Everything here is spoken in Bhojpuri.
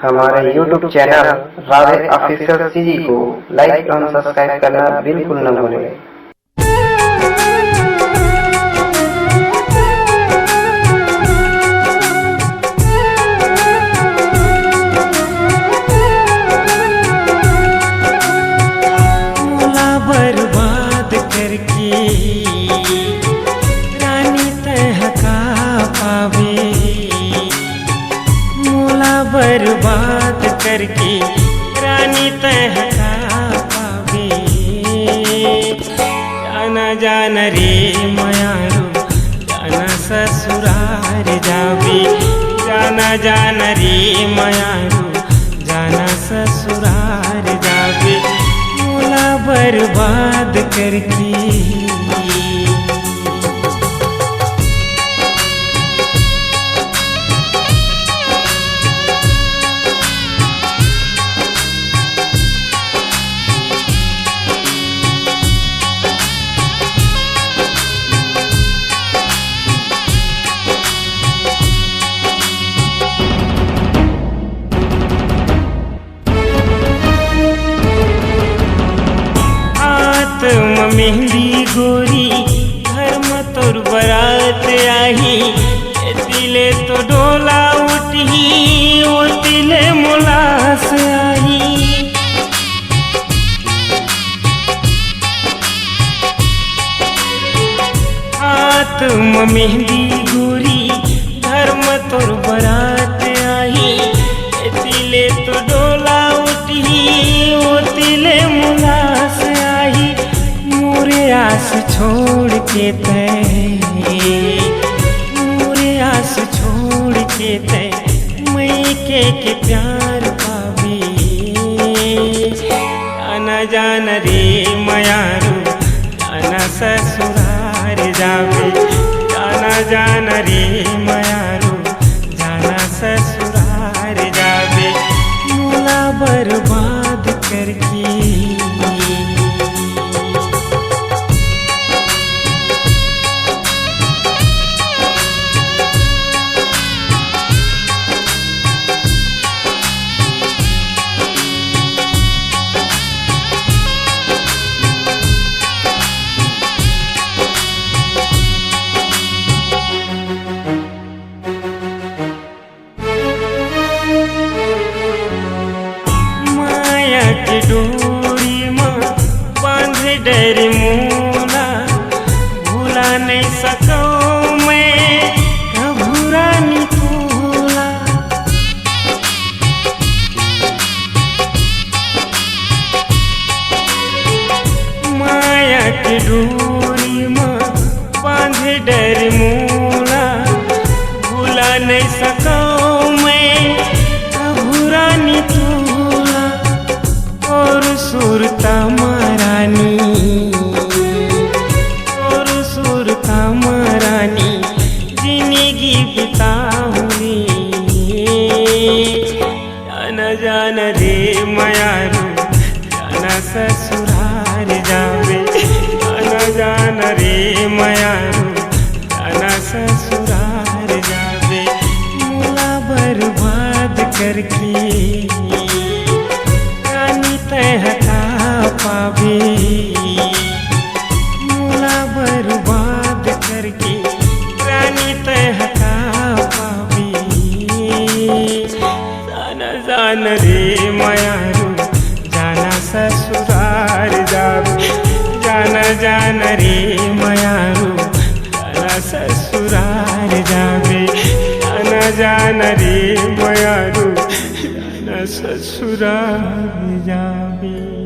हमारे YouTube channel Radhe official CG को लाइक एवं सब्सक्राइब करना बिल्कुल न भूलें। बर्बाद करके रानी तहका पावे, मोला बर्बाद करके रानी तहका पावे। जाना जाना रे मयारू जाना ससुरार जावे, जाना जाना रे मयारू जाना ससुरार जावे, मोला बर्बाद करके। मेहंदी गोरी घर में तोर बरात आई, तिले तो डोला उठी ओ तिले मुलास आई। हाथ में मेहंदी गोरी घर में तोर बरात आई, तिले तो डोला उठी ओ तिले मुलास आई। मोरे आस छोड़ के तय, मोरे आस छोड़ के तय मई के प्यार पावे। जाना जाना रे मयारू जाना ससुरार जावे, जाना जाना रे मयारू जाना ससुरार जावे, मोला बर्बाद करके। डोरी माँ बांध डर मोला, भूला नहीं सको मैं कभू रानी तोला। माया की डोरी माँ बांध डर मोला, भूला नहीं सको मैं कभू रानी तोला। और सुरता महारानी, और सुरता महारानी जिंदगी बिताऊंगी। जाना जाना रे मयारू जाना ससुरार जावे, जाना जाना रे मयारू जाना ससुरार जावे, मोला बर्बाद करके। तहका पावे, मोला बर्बाद करके रानी तहका पावे। जाना जाना रे मयारू जाना ससुरार जावे, जाना जाना रे मयारू जाना ससुरार जावे, जाना जाना रे मयारू जाना ससुरार जावे।